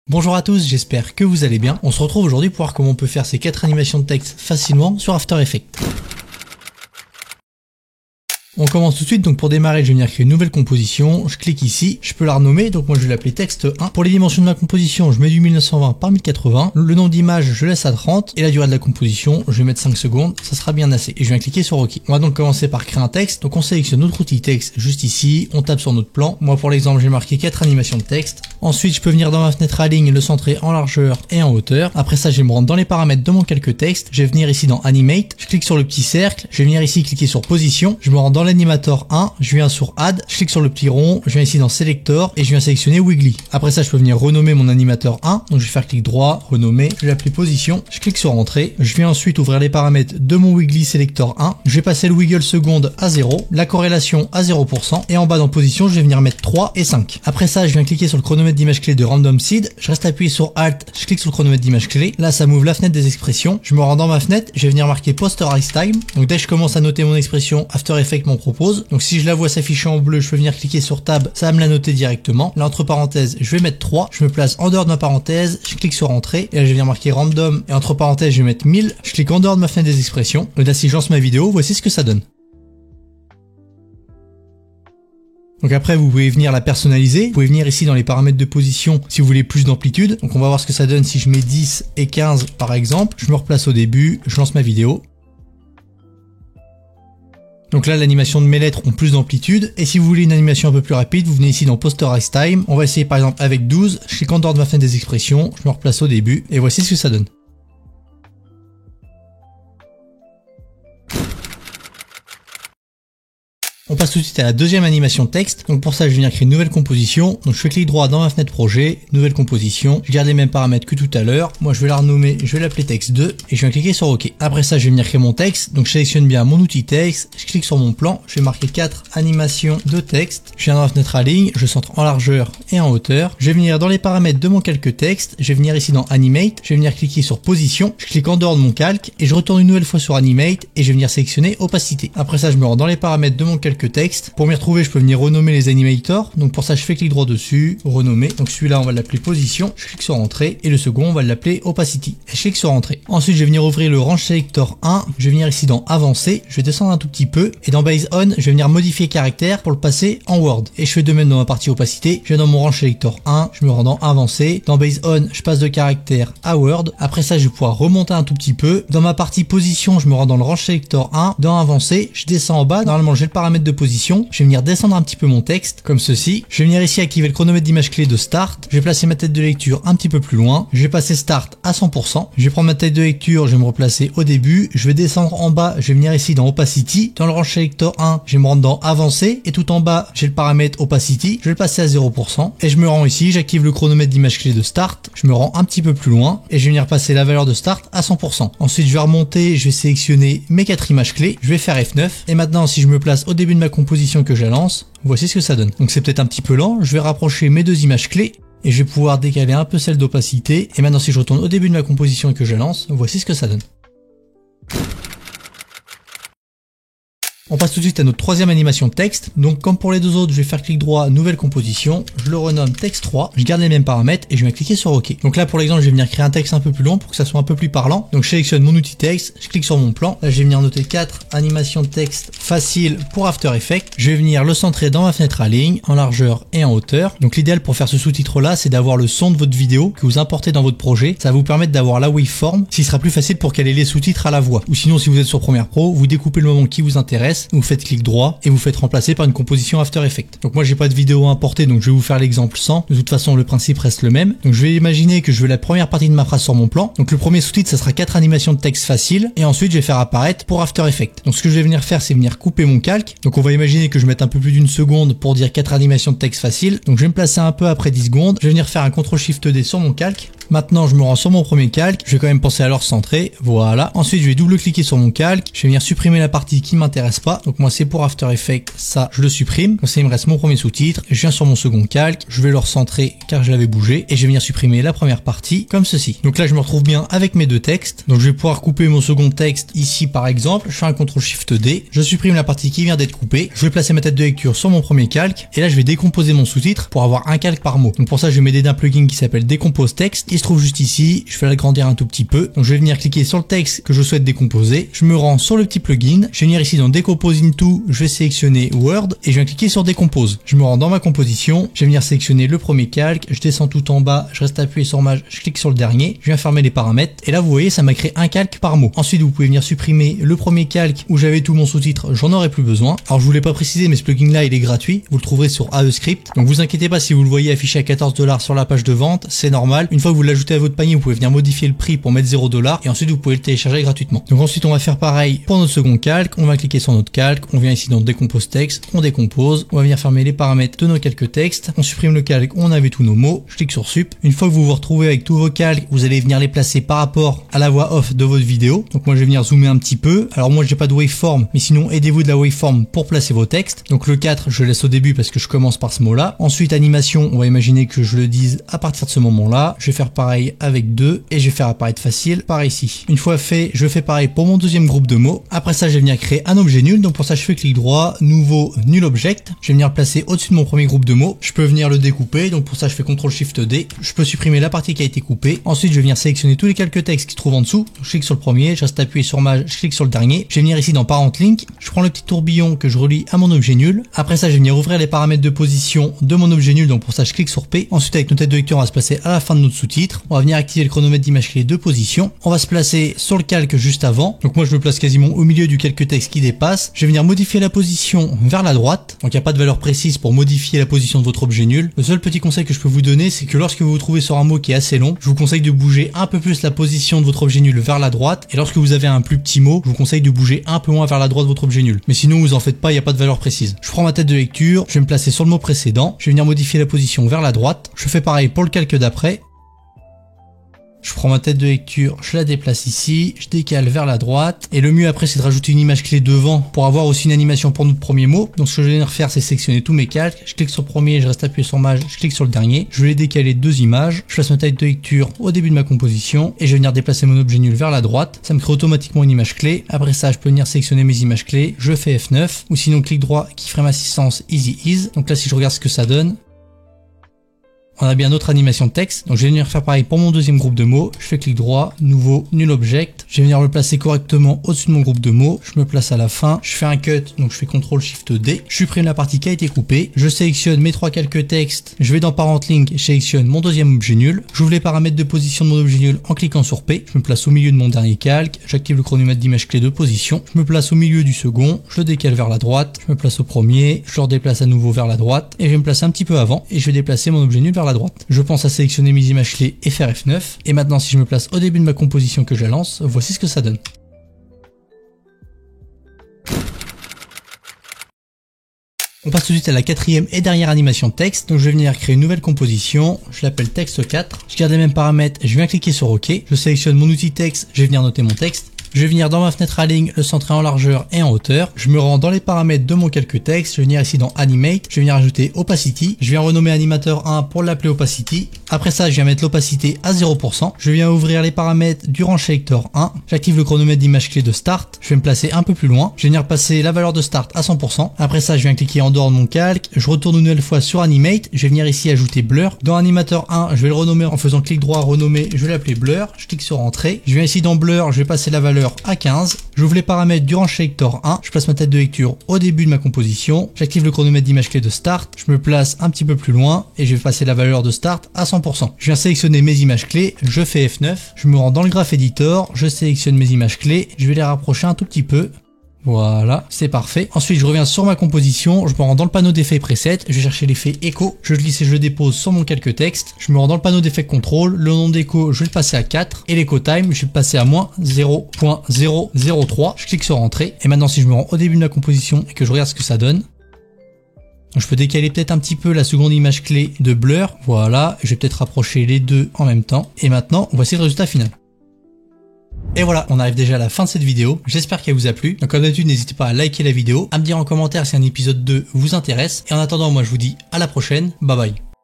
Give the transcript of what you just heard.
Bonjour à tous, j'espère que vous allez bien. On se retrouve aujourd'hui pour voir comment on peut faire ces 4 animations de texte facilement sur After Effects. On commence tout de suite, donc pour démarrer je vais venir créer une nouvelle composition, je clique ici, je peux la renommer, donc moi je vais l'appeler texte 1. Pour les dimensions de ma composition, je mets du 1920 par 1080, le nombre d'images je laisse à 30, et la durée de la composition, je vais mettre 5 secondes, ça sera bien assez, et je viens cliquer sur OK. On va donc commencer par créer un texte, donc on sélectionne notre outil texte juste ici, on tape sur notre plan, moi pour l'exemple j'ai marqué 4 animations de texte. Ensuite je peux venir dans ma fenêtre à ligne, le centrer en largeur et en hauteur. Après ça je vais me rendre dans les paramètres de mon calque texte, je vais venir ici dans Animate, je clique sur le petit cercle, je vais venir ici cliquer sur Position, je me rends dans l'animator 1, je viens sur Add, je clique sur le petit rond, je viens ici dans Selector et je viens sélectionner Wiggly. Après ça je peux venir renommer mon animateur 1, donc je vais faire clic droit, renommer, je vais l'appeler Position, je clique sur Entrée, je viens ensuite ouvrir les paramètres de mon Wiggly Selector 1, je vais passer le Wiggle seconde à 0, la corrélation à 0% et en bas dans Position je vais venir mettre 3 et 5. Après ça je viens cliquer sur le chronomètre d'image clé de Random Seed, je reste appuyé sur Alt, je clique sur le chronomètre d'image clé, là ça m'ouvre la fenêtre des expressions, je me rends dans ma fenêtre, je vais venir marquer Posterize Time, donc dès que je commence à noter mon expression, After Effects m'en propose, donc si je la vois s'afficher en bleu, je peux venir cliquer sur Tab, ça va me la noter directement, là entre parenthèses je vais mettre 3, je me place en dehors de ma parenthèse, je clique sur Entrée, et là je vais venir marquer Random, et entre parenthèses je vais mettre 1000, je clique en dehors de ma fenêtre des expressions, et là si je lance ma vidéo, voici ce que ça donne. Donc après vous pouvez venir la personnaliser, vous pouvez venir ici dans les paramètres de position si vous voulez plus d'amplitude, donc on va voir ce que ça donne si je mets 10 et 15 par exemple, je me replace au début, je lance ma vidéo. Donc là l'animation de mes lettres ont plus d'amplitude, et si vous voulez une animation un peu plus rapide, vous venez ici dans Posterize Time, on va essayer par exemple avec 12, je clique en dehors de ma fenêtre des expressions, je me replace au début, et voici ce que ça donne. On passe tout de suite à la deuxième animation de texte, donc pour ça je vais venir créer une nouvelle composition, donc je fais clic droit dans ma fenêtre projet, nouvelle composition, je garde les mêmes paramètres que tout à l'heure, moi je vais la renommer, je vais l'appeler texte 2, et je viens cliquer sur OK. Après ça je vais venir créer mon texte, donc je sélectionne bien mon outil texte, je clique sur mon plan, je vais marquer 4 animations de texte, je viens dans la fenêtre à ligne, je centre en largeur et en hauteur, je vais venir dans les paramètres de mon calque texte, je vais venir ici dans Animate, je vais venir cliquer sur Position, je clique en dehors de mon calque, et je retourne une nouvelle fois sur Animate, et je vais venir sélectionner Opacité. Après ça je me rends dans les paramètres de mon calque texte. Pour m'y retrouver, je peux venir renommer les animators. Donc pour ça, je fais clic droit dessus, renommer. Donc celui-là, on va l'appeler Position. Je clique sur Entrée. Et le second, on va l'appeler Opacity. Et je clique sur Entrée. Ensuite, je vais venir ouvrir le Range Selector 1. Je vais venir ici dans Avancer. Je vais descendre un tout petit peu. Et dans Base On, je vais venir modifier caractère pour le passer en Word. Et je fais de même dans ma partie Opacité. Je vais dans mon Range Selector 1. Je me rends dans Avancer. Dans Base On, je passe de caractère à Word. Après ça, je vais pouvoir remonter un tout petit peu. Dans ma partie Position, je me rends dans le Range Selector 1. Dans Avancer, je descends en bas. Normalement, j'ai le paramètre de position. Je vais venir descendre un petit peu mon texte, comme ceci. Je vais venir ici activer le chronomètre d'image clé de Start. Je vais placer ma tête de lecture un petit peu plus loin. Je vais passer Start à 100%. Je vais prendre ma tête de lecture, je vais me replacer au début. Je vais descendre en bas, je vais venir ici dans Opacity. Dans le Range Selector 1, je vais me rendre dans Avancer. Et tout en bas, j'ai le paramètre Opacity. Je vais le passer à 0%. Et je me rends ici, j'active le chronomètre d'image clé de Start. Je me rends un petit peu plus loin. Et je vais venir passer la valeur de Start à 100%. Ensuite, je vais remonter, je vais sélectionner mes 4 images clés. Je vais faire F9. Et maintenant, si je me place au début de ma composition que je la lance, voici ce que ça donne. Donc c'est peut-être un petit peu lent, je vais rapprocher mes 2 images clés et je vais pouvoir décaler un peu celle d'opacité. Et maintenant si je retourne au début de ma composition et que je lance, voici ce que ça donne. On passe tout de suite à notre troisième animation de texte. Donc comme pour les deux autres, je vais faire clic droit, nouvelle composition, je le renomme texte 3, je garde les mêmes paramètres et je vais cliquer sur OK. Donc là pour l'exemple, je vais venir créer un texte un peu plus long pour que ça soit un peu plus parlant. Donc je sélectionne mon outil texte, je clique sur mon plan, là je vais venir noter 4 animations de texte faciles pour After Effects. Je vais venir le centrer dans ma fenêtre à ligne, en largeur et en hauteur. Donc l'idéal pour faire ce sous-titre là, c'est d'avoir le son de votre vidéo que vous importez dans votre projet. Ça va vous permettre d'avoir la waveform, ce qui sera plus facile pour caler les sous-titres à la voix. Ou sinon si vous êtes sur Premiere Pro, vous découpez le moment qui vous intéresse, vous faites clic droit et vous faites remplacer par une composition After Effects. Donc moi j'ai pas de vidéo importée, donc je vais vous faire l'exemple sans. De toute façon le principe reste le même. Donc je vais imaginer que je veux la première partie de ma phrase sur mon plan. Donc le premier sous-titre ça sera 4 animations de texte faciles et ensuite je vais faire apparaître pour After Effects. Donc ce que je vais venir faire c'est venir couper mon calque. Donc on va imaginer que je mette un peu plus d'une seconde pour dire 4 animations de texte faciles. Donc je vais me placer un peu après 10 secondes. Je vais venir faire un CTRL SHIFT D sur mon calque. Maintenant, je me rends sur mon premier calque, je vais quand même penser à le recentrer, voilà. Ensuite, je vais double-cliquer sur mon calque, je vais venir supprimer la partie qui m'intéresse pas. Donc moi, c'est pour After Effects, ça, je le supprime. Comme ça, il me reste mon premier sous-titre. Je viens sur mon second calque, je vais le recentrer car je l'avais bougé et je vais venir supprimer la première partie comme ceci. Donc là, je me retrouve bien avec mes deux textes. Donc je vais pouvoir couper mon second texte ici par exemple. Je fais un CTRL-SHIFT-D, je supprime la partie qui vient d'être coupée. Je vais placer ma tête de lecture sur mon premier calque et là, je vais décomposer mon sous-titre pour avoir un calque par mot. Donc pour ça, je vais m'aider d'un plugin qui s'appelle Décompose Texte. Il se trouve juste ici, je vais l'agrandir un tout petit peu. Donc je vais venir cliquer sur le texte que je souhaite décomposer. Je me rends sur le petit plugin. Je vais venir ici dans Decompose into, je vais sélectionner Word et je vais cliquer sur Décompose. Je me rends dans ma composition. Je vais venir sélectionner le premier calque. Je descends tout en bas, je reste appuyé sur Maj, je clique sur le dernier. Je viens fermer les paramètres et là vous voyez ça m'a créé un calque par mot. Ensuite vous pouvez venir supprimer le premier calque où j'avais tout mon sous-titre, j'en aurais plus besoin. Alors je voulais pas préciser mais ce plugin là il est gratuit. Vous le trouverez sur AEScript. Donc vous inquiétez pas si vous le voyez affiché à 14 $ sur la page de vente, c'est normal. Une fois que vous l'ajoutez à votre panier, vous pouvez venir modifier le prix pour mettre 0 $ et ensuite vous pouvez le télécharger gratuitement. Donc ensuite on va faire pareil pour notre second calque, on va cliquer sur notre calque, on vient ici dans Décompose texte, on décompose, on va venir fermer les paramètres de nos calques textes, on supprime le calque où on avait tous nos mots, je clique sur Sup. Une fois que vous vous retrouvez avec tous vos calques, vous allez venir les placer par rapport à la voix off de votre vidéo. Donc moi je vais venir zoomer un petit peu. Alors moi j'ai pas de waveform, mais sinon aidez-vous de la waveform pour placer vos textes. Donc le 4 je laisse au début parce que je commence par ce mot là. Ensuite animation, on va imaginer que je le dise à partir de ce moment là. Je vais faire pareil avec 2 et je vais faire apparaître facile par ici. Une fois fait, je fais pareil pour mon deuxième groupe de mots. Après ça je vais venir créer un objet nul. Donc pour ça je fais clic droit, nouveau, nul object. Je vais venir le placer au-dessus de mon premier groupe de mots. Je peux venir le découper. Donc pour ça je fais CTRL-SHIFT-D. Je peux supprimer la partie qui a été coupée. Ensuite je vais venir sélectionner tous les calques textes qui se trouvent en dessous. Je clique sur le premier, je reste appuyé sur Maj, je clique sur le dernier. Je vais venir ici dans Parent Link. Je prends le petit tourbillon que je relie à mon objet nul. Après ça je vais venir ouvrir les paramètres de position de mon objet nul. Donc pour ça je clique sur P. Ensuite avec notre tête de lecture on va se placer à la fin de notre sous-titre. On va venir activer le chronomètre d'image clé de position. On va se placer sur le calque juste avant. Donc moi je me place quasiment au milieu du calque texte qui dépasse. Je vais venir modifier la position vers la droite. Donc il n'y a pas de valeur précise pour modifier la position de votre objet nul. Le seul petit conseil que je peux vous donner, c'est que lorsque vous vous trouvez sur un mot qui est assez long, je vous conseille de bouger un peu plus la position de votre objet nul vers la droite. Et lorsque vous avez un plus petit mot, je vous conseille de bouger un peu moins vers la droite de votre objet nul. Mais sinon vous en faites pas, il n'y a pas de valeur précise. Je prends ma tête de lecture, je vais me placer sur le mot précédent. Je vais venir modifier la position vers la droite. Je fais pareil pour le calque d'après. Je prends ma tête de lecture, je la déplace ici, je décale vers la droite. Et le mieux après c'est de rajouter une image clé devant pour avoir aussi une animation pour notre premier mot. Donc ce que je vais venir faire c'est sélectionner tous mes calques. Je clique sur le premier, je reste appuyé sur Maj, je clique sur le dernier. Je vais les décaler deux images. Je place ma tête de lecture au début de ma composition. Et je vais venir déplacer mon objet nul vers la droite. Ça me crée automatiquement une image clé. Après ça je peux venir sélectionner mes images clés. Je fais F9. Ou sinon clic droit qui ferait assistance Easy Ease. Donc là si je regarde ce que ça donne, on a bien notre animation de texte. Donc je vais venir faire pareil pour mon deuxième groupe de mots. Je fais clic droit, nouveau, nul object. Je vais venir le placer correctement au-dessus de mon groupe de mots. Je me place à la fin. Je fais un cut, donc je fais CTRL-SHIFT-D. Je supprime la partie qui a été coupée. Je sélectionne mes trois calques texte. Je vais dans Parent Link, je sélectionne mon deuxième objet nul. J'ouvre les paramètres de position de mon objet nul en cliquant sur P. Je me place au milieu de mon dernier calque. J'active le chronomètre d'image clé de position. Je me place au milieu du second. Je le décale vers la droite. Je me place au premier. Je le redéplace à nouveau vers la droite. Et je vais me placer un petit peu avant. Et je vais déplacer mon objet nul vers la droite. Je pense à sélectionner mes images clés et faire F9. Et maintenant si je me place au début de ma composition que je lance, voici ce que ça donne. On passe tout de suite à la quatrième et dernière animation de texte. Donc je vais venir créer une nouvelle composition. Je l'appelle texte 4. Je garde les mêmes paramètres. Je viens cliquer sur OK. Je sélectionne mon outil texte. Je vais venir noter mon texte. Je vais venir dans ma fenêtre Align, le centrer en largeur et en hauteur. Je me rends dans les paramètres de mon calque texte. Je vais venir ici dans Animate. Je vais venir ajouter Opacity. Je viens renommer Animateur 1 pour l'appeler Opacity. Après ça, je viens mettre l'opacité à 0%. Je viens ouvrir les paramètres du rang Selector 1. J'active le chronomètre d'image clé de Start. Je vais me placer un peu plus loin. Je vais venir passer la valeur de Start à 100%. Après ça, je viens cliquer en dehors de mon calque. Je retourne une nouvelle fois sur Animate. Je vais venir ici ajouter Blur. Dans Animateur 1, je vais le renommer en faisant clic droit, renommer. Je vais l'appeler Blur. Je clique sur Entrée. Je viens ici dans Blur. Je vais passer la valeur à 15. J'ouvre les paramètres du rang Selector 1. Je place ma tête de lecture au début de ma composition. J'active le chronomètre d'image clé de Start. Je me place un petit peu plus loin et je vais passer la valeur de Start à 100%. Je viens sélectionner mes images clés. Je fais F9. Je me rends dans le Graph Editor. Je sélectionne mes images clés. Je vais les rapprocher un tout petit peu. Voilà, c'est parfait. Ensuite, je reviens sur ma composition, je me rends dans le panneau d'effets preset, je vais chercher l'effet Echo, je glisse et je le dépose sur mon calque texte, je me rends dans le panneau d'effets contrôle, le nom d'Echo, je vais le passer à 4, et l'Echo Time, je vais le passer à moins 0.003, je clique sur Entrée, et maintenant si je me rends au début de ma composition et que je regarde ce que ça donne, Donc je peux décaler peut-être un petit peu la seconde image clé de Blur. Voilà, je vais peut-être rapprocher les deux en même temps. Et maintenant, on va essayer le résultat final. Et voilà, on arrive déjà à la fin de cette vidéo. J'espère qu'elle vous a plu. Donc comme d'habitude, n'hésitez pas à liker la vidéo, à me dire en commentaire si un épisode 2 vous intéresse. Et en attendant, moi je vous dis à la prochaine. Bye bye.